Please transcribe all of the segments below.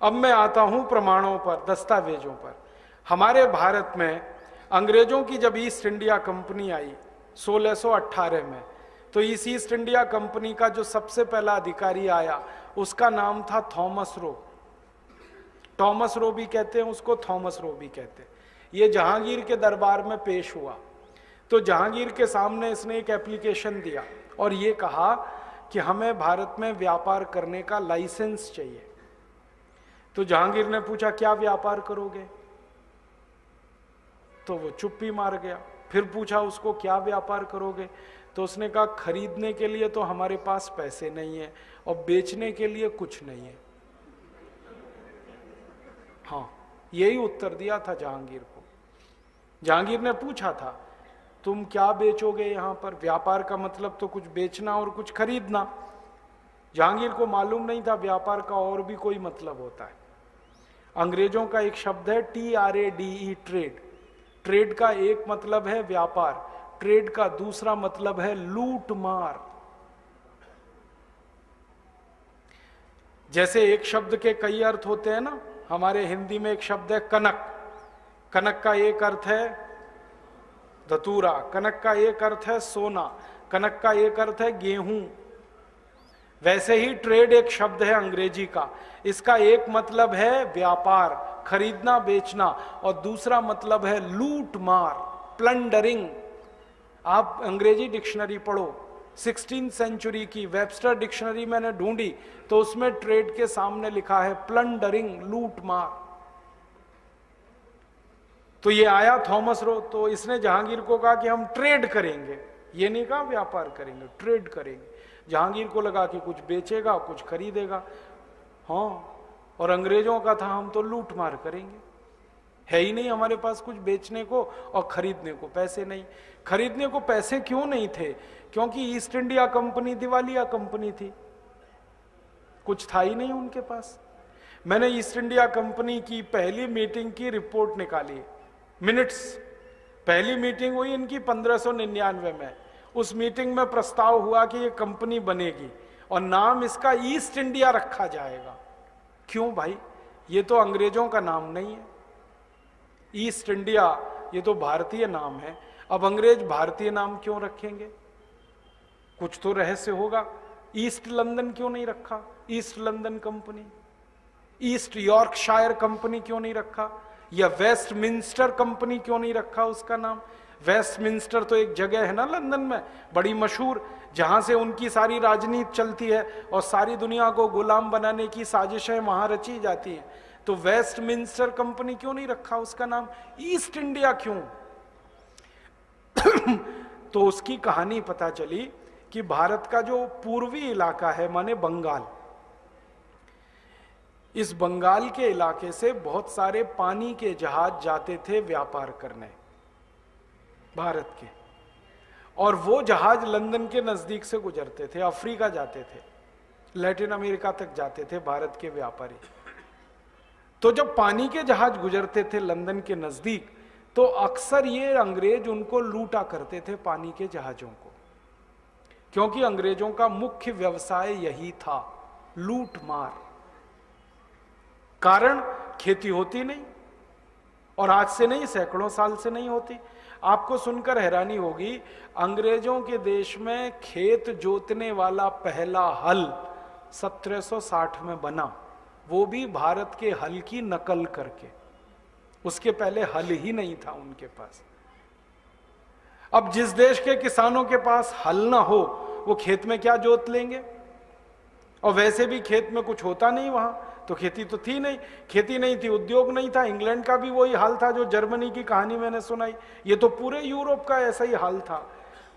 अब मैं आता हूं प्रमाणों पर, दस्तावेजों पर। हमारे भारत में अंग्रेजों की जब ईस्ट इंडिया कंपनी आई 1618 में, तो इस ईस्ट इंडिया कंपनी का जो सबसे पहला अधिकारी आया उसका नाम था थॉमस रो। टॉमस रो भी कहते हैं उसको, थॉमस रो भी कहते हैं। ये जहांगीर के दरबार में पेश हुआ, तो जहांगीर के सामने इसने एक एप्लीकेशन दिया और ये कहा कि हमें भारत में व्यापार करने का लाइसेंस चाहिए। तो जहांगीर ने पूछा क्या व्यापार करोगे, तो वो चुप्पी मार गया। फिर पूछा उसको क्या व्यापार करोगे, तो उसने कहा खरीदने के लिए तो हमारे पास पैसे नहीं है और बेचने के लिए कुछ नहीं है। हाँ, यही उत्तर दिया था जहांगीर को। जहांगीर ने पूछा था तुम क्या बेचोगे यहां पर, व्यापार का मतलब तो कुछ बेचना और कुछ खरीदना। जहांगीर को मालूम नहीं था व्यापार का और भी कोई मतलब होता है। अंग्रेजों का एक शब्द है TRADE, ट्रेड। ट्रेड का एक मतलब है व्यापार, ट्रेड का दूसरा मतलब है लूट मार। जैसे एक शब्द के कई अर्थ होते हैं ना, हमारे हिंदी में एक शब्द है कनक। कनक का एक अर्थ है धतूरा, कनक का एक अर्थ है सोना, कनक का एक अर्थ है गेहूं। वैसे ही ट्रेड एक शब्द है अंग्रेजी का, इसका एक मतलब है व्यापार, खरीदना बेचना, और दूसरा मतलब है लूट मार, प्लंडरिंग। आप अंग्रेजी डिक्शनरी पढ़ो, 16वीं सेंचुरी की वेबस्टर डिक्शनरी मैंने ढूंढी तो उसमें ट्रेड के सामने लिखा है प्लंडरिंग, लूट मार। तो ये आया थॉमस रो, तो इसने जहांगीर को कहा कि हम ट्रेड करेंगे, ये नहीं कहा व्यापार करेंगे, ट्रेड करेंगे। जहांगीर को लगा कि कुछ बेचेगा कुछ खरीदेगा, हाँ, और अंग्रेजों का था हम तो लूट मार करेंगे, है ही नहीं हमारे पास कुछ बेचने को और खरीदने को पैसे नहीं। खरीदने को पैसे क्यों नहीं थे, क्योंकि ईस्ट इंडिया कंपनी दिवालिया कंपनी थी, कुछ था ही नहीं उनके पास। मैंने ईस्ट इंडिया कंपनी की पहली मीटिंग की रिपोर्ट निकाली, मिनट्स। पहली मीटिंग हुई इनकी 1599 में। उस मीटिंग में प्रस्ताव हुआ कि ये कंपनी बनेगी और नाम इसका ईस्ट इंडिया रखा जाएगा। क्यों भाई, ये तो अंग्रेजों का नाम नहीं है, ईस्ट इंडिया ये तो भारतीय नाम है। अब अंग्रेज भारतीय नाम क्यों रखेंगे, कुछ तो रहस्य होगा। ईस्ट लंदन क्यों नहीं रखा, east London company, east Yorkshire company क्यों नहीं रखा, या वेस्टमिंस्टर कंपनी क्यों नहीं रखा उसका नाम। वेस्टमिंस्टर तो एक जगह है ना लंदन में बड़ी मशहूर, जहां से उनकी सारी राजनीति चलती है और सारी दुनिया को गुलाम बनाने की साजिशें वहां रची जाती हैं। तो वेस्टमिंस्टर कंपनी क्यों नहीं रखा उसका नाम, ईस्ट इंडिया क्यों। तो उसकी कहानी पता चली कि भारत का जो पूर्वी इलाका है माने बंगाल, इस बंगाल के इलाके से बहुत सारे पानी के जहाज जाते थे व्यापार करने भारत के, और वो जहाज लंदन के नजदीक से गुजरते थे, अफ्रीका जाते थे, लैटिन अमेरिका तक जाते थे भारत के व्यापारी। तो जब पानी के जहाज गुजरते थे लंदन के नजदीक, तो अक्सर ये अंग्रेज उनको लूटा करते थे पानी के जहाजों को, क्योंकि अंग्रेजों का मुख्य व्यवसाय यही था, लूट मार। कारण खेती होती नहीं, और आज से नहीं सैकड़ों साल से नहीं होती। आपको सुनकर हैरानी होगी, अंग्रेजों के देश में खेत जोतने वाला पहला हल 1760 में बना, वो भी भारत के हल की नकल करके। उसके पहले हल ही नहीं था उनके पास। अब जिस देश के किसानों के पास हल ना हो वो खेत में क्या जोत लेंगे, और वैसे भी खेत में कुछ होता नहीं वहां, तो खेती तो थी नहीं, खेती नहीं थी, उद्योग नहीं था। इंग्लैंड का भी वही हाल था जो जर्मनी की कहानी मैंने सुनाई, ये तो पूरे यूरोप का ऐसा ही हाल था।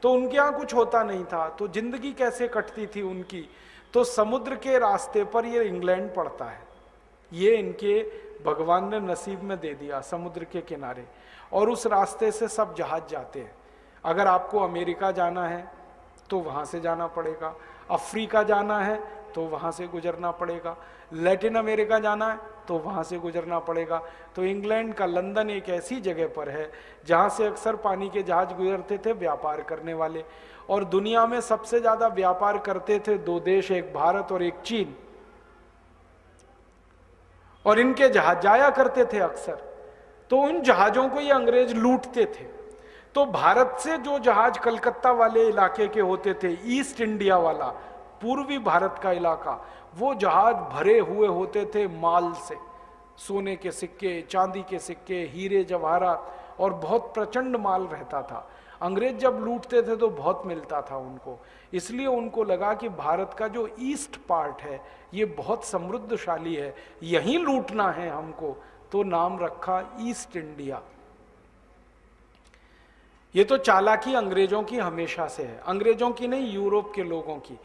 तो उनके यहाँ कुछ होता नहीं था, तो जिंदगी कैसे कटती थी उनकी। तो समुद्र के रास्ते पर ये इंग्लैंड पड़ता है, ये इनके भगवान ने नसीब में दे दिया समुद्र के किनारे, और उस रास्ते से सब जहाज जाते हैं। अगर आपको अमेरिका जाना है तो वहां से जाना पड़ेगा, अफ्रीका जाना है तो वहां से गुजरना पड़ेगा, लैटिन अमेरिका जाना है तो वहाँ से गुजरना पड़ेगा। तो इंग्लैंड का लंदन एक ऐसी जगह पर है जहाँ से अक्सर पानी के जहाज गुजरते थे व्यापार करने वाले। और दुनिया में सबसे ज़्यादा व्यापार करते थे दो देश, एक भारत और एक चीन। और इनके जहाज जाया करते थे अक्सर, तो उन जहाज़ों को ये अंग्रेज लूटते थे। तो भारत से जो जहाज कलकत्ता वाले इलाके के होते थे, ईस्ट इंडिया वाला पूर्वी भारत का इलाका, वो जहाज भरे हुए होते थे माल से, सोने के सिक्के, चांदी के सिक्के, हीरे जवाहरात, और बहुत प्रचंड माल रहता था। अंग्रेज जब लूटते थे तो बहुत मिलता था उनको, इसलिए उनको लगा कि भारत का जो ईस्ट पार्ट है ये बहुत समृद्धशाली है, यहीं लूटना है हमको, तो नाम रखा ईस्ट इंडिया। ये तो चालाकी अंग्रेजों की हमेशा से है, अंग्रेजों की नहीं, यूरोप के लोगों की।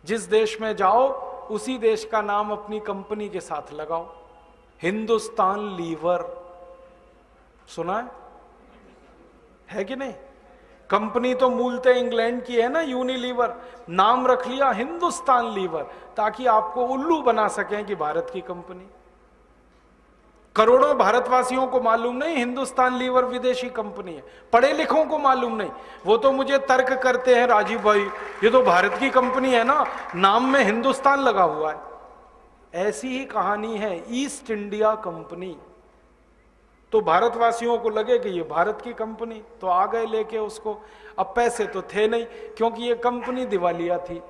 जिस देश में जाओ उसी देश का नाम अपनी कंपनी के साथ लगाओ। हिंदुस्तान लीवर सुना है कि नहीं? कंपनी तो मूलतः इंग्लैंड की है ना, यूनिलीवर, नाम रख लिया हिंदुस्तान लीवर, ताकि आपको उल्लू बना सकें कि भारत की कंपनी। करोड़ों भारतवासियों को मालूम नहीं हिंदुस्तान लीवर विदेशी कंपनी है, पढ़े लिखों को मालूम नहीं। वो तो मुझे तर्क करते हैं, राजीव भाई ये तो भारत की कंपनी है ना, नाम में हिंदुस्तान लगा हुआ है। ऐसी ही कहानी है ईस्ट इंडिया कंपनी। तो भारतवासियों को लगे कि ये भारत की कंपनी, तो आ गए लेके उसको। अब पैसे तो थे नहीं, क्योंकि ये कंपनी दिवालिया थी।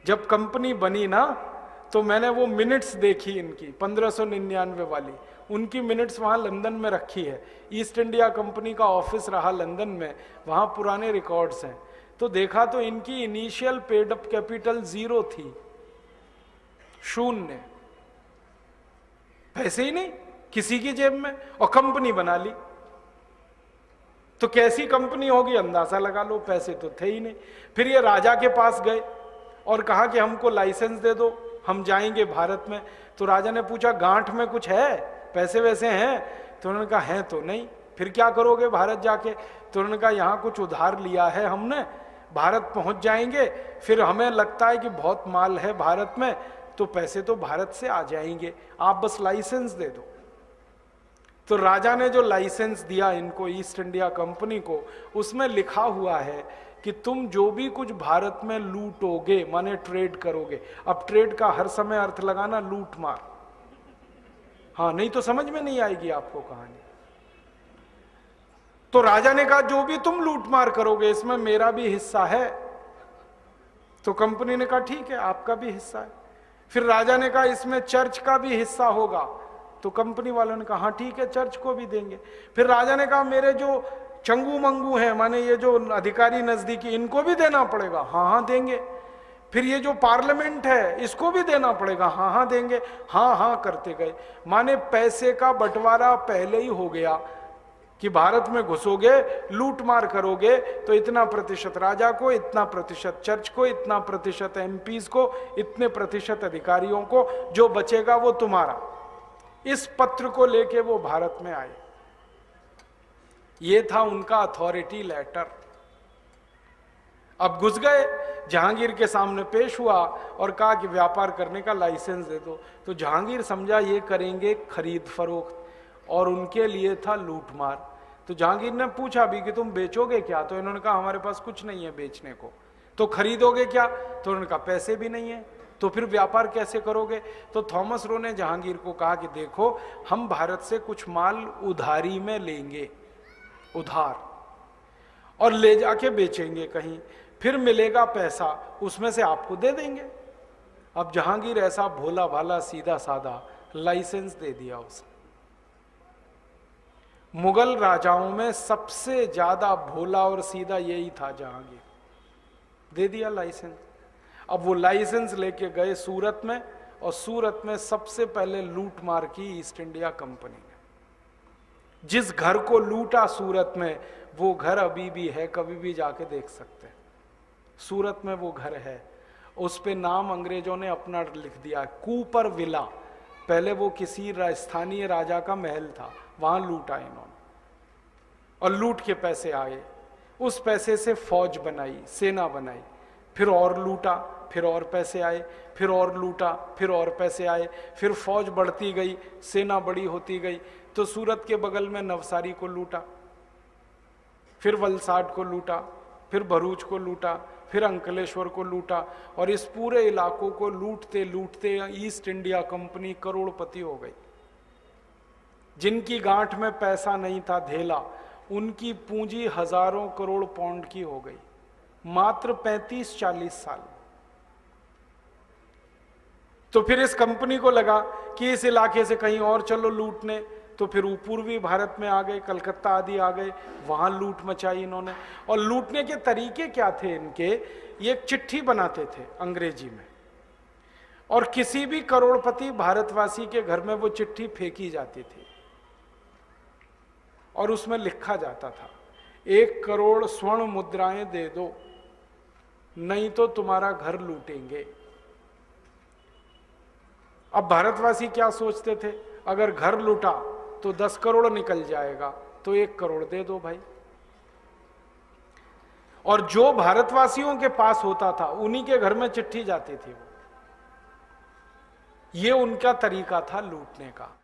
जब कंपनी बनी ना, तो मैंने वो मिनट्स देखी इनकी 1599 वाली, उनकी मिनट्स वहाँ लंदन में रखी है। ईस्ट इंडिया कंपनी का ऑफिस रहा लंदन में, वहाँ पुराने रिकॉर्ड्स हैं। तो देखा तो इनकी इनिशियल पेड अप कैपिटल 0 थी, 0, पैसे ही नहीं किसी की जेब में, और कंपनी बना ली। तो कैसी कंपनी होगी अंदाजा लगा लो, पैसे तो थे ही नहीं। फिर ये राजा के पास गए और कहा कि हमको लाइसेंस दे दो, हम जाएंगे भारत में। तो राजा ने पूछा गांठ में कुछ है, पैसे वैसे हैं? तो उन्होंने कहा हैं तो नहीं। फिर क्या करोगे भारत जाके? तो उन्होंने कहा यहाँ कुछ उधार लिया है हमने, भारत पहुंच जाएंगे, फिर हमें लगता है कि बहुत माल है भारत में, तो पैसे तो भारत से आ जाएंगे, आप बस लाइसेंस दे दो। तो राजा ने जो लाइसेंस दिया इनको, ईस्ट इंडिया कंपनी को, उसमें लिखा हुआ है कि तुम जो भी कुछ भारत में लूटोगे, माने ट्रेड करोगे। अब ट्रेड का हर समय अर्थ लगाना लूट मार, हाँ, नहीं तो समझ में नहीं आएगी आपको कहानी। तो राजा ने कहा जो भी तुम लूट मार करोगे इसमें मेरा भी हिस्सा है। तो कंपनी ने कहा ठीक है, आपका भी हिस्सा है। फिर राजा ने कहा इसमें चर्च का भी हिस्सा होगा। तो कंपनी वालों ने कहा हाँ ठीक है, चर्च को भी देंगे। फिर राजा ने कहा मेरे जो चंगू मंगू हैं, माने ये जो अधिकारी नजदीकी, इनको भी देना पड़ेगा। हाँ हाँ देंगे। फिर ये जो पार्लियामेंट है इसको भी देना पड़ेगा। हाँ हाँ देंगे। हाँ हाँ करते गए, माने पैसे का बंटवारा पहले ही हो गया कि भारत में घुसोगे, लूट मार करोगे तो इतना प्रतिशत राजा को, इतना प्रतिशत चर्च को, इतना प्रतिशत एमपीज को, इतने प्रतिशत अधिकारियों को, जो बचेगा वो तुम्हारा। इस पत्र को लेके वो भारत में आए। ये था उनका अथॉरिटी लेटर। अब घुस गए, जहांगीर के सामने पेश हुआ और कहा कि व्यापार करने का लाइसेंस दे दो। तो जहांगीर समझा ये करेंगे खरीद फरोख्त, और उनके लिए था लूट मार। तो जहांगीर ने पूछा भी कि तुम बेचोगे क्या? तो इन्होंने कहा हमारे पास कुछ नहीं है बेचने को। तो खरीदोगे क्या? तो उन्होंने कहा पैसे भी नहीं है। तो फिर व्यापार कैसे करोगे? तो थॉमस रो ने जहांगीर को कहा कि देखो, हम भारत से कुछ माल उधारी में लेंगे, उधार, और ले जाके बेचेंगे कहीं, फिर मिलेगा पैसा, उसमें से आपको दे देंगे। अब जहांगीर ऐसा भोला भाला सीधा साधा, लाइसेंस दे दिया उसे। मुगल राजाओं में सबसे ज्यादा भोला और सीधा यही था जहांगीर, दे दिया लाइसेंस। अब वो लाइसेंस लेके गए सूरत में, और सूरत में सबसे पहले लूट मार की ईस्ट इंडिया कंपनी ने। जिस घर को लूटा सूरत में, वो घर अभी भी है, कभी भी जाके देख सकते हैं। सूरत में वो घर है, उस पे नाम अंग्रेजों ने अपना लिख दिया, कूपर विला। पहले वो किसी स्थानीय राजा का महल था, वहां लूटा इन्होंने, और लूट के पैसे आए। उस पैसे से फौज बनाई, सेना बनाई, फिर और लूटा, फिर और पैसे आए, फिर और लूटा, फिर और पैसे आए, फिर फौज बढ़ती गई, सेना बड़ी होती गई, तो सूरत के बगल में नवसारी को लूटा, फिर वलसाड को लूटा, फिर भरूच को लूटा, फिर अंकलेश्वर को लूटा, और इस पूरे इलाकों को लूटते लूटते ईस्ट इंडिया कंपनी करोड़पति हो गई। जिनकी गांठ में पैसा नहीं था धेला, उनकी पूंजी हजारों करोड़ पाउंड की हो गई, मात्र 35-40 साल। तो फिर इस कंपनी को लगा कि इस इलाके से कहीं और चलो लूटने, तो फिर पूर्वी भारत में आ गए, कलकत्ता आदि आ गए, वहां लूट मचाई इन्होंने। और लूटने के तरीके क्या थे इनके, ये एक चिट्ठी बनाते थे अंग्रेजी में, और किसी भी करोड़पति भारतवासी के घर में वो चिट्ठी फेंकी जाती थी, और उसमें लिखा जाता था 1 करोड़ स्वर्ण मुद्राएं दे दो, नहीं तो तुम्हारा घर लूटेंगे। अब भारतवासी क्या सोचते थे, अगर घर लूटा तो 10 करोड़ निकल जाएगा, तो 1 करोड़ दे दो भाई। और जो भारतवासियों के पास होता था उन्हीं के घर में चिट्ठी जाती थी। ये उनका तरीका था लूटने का।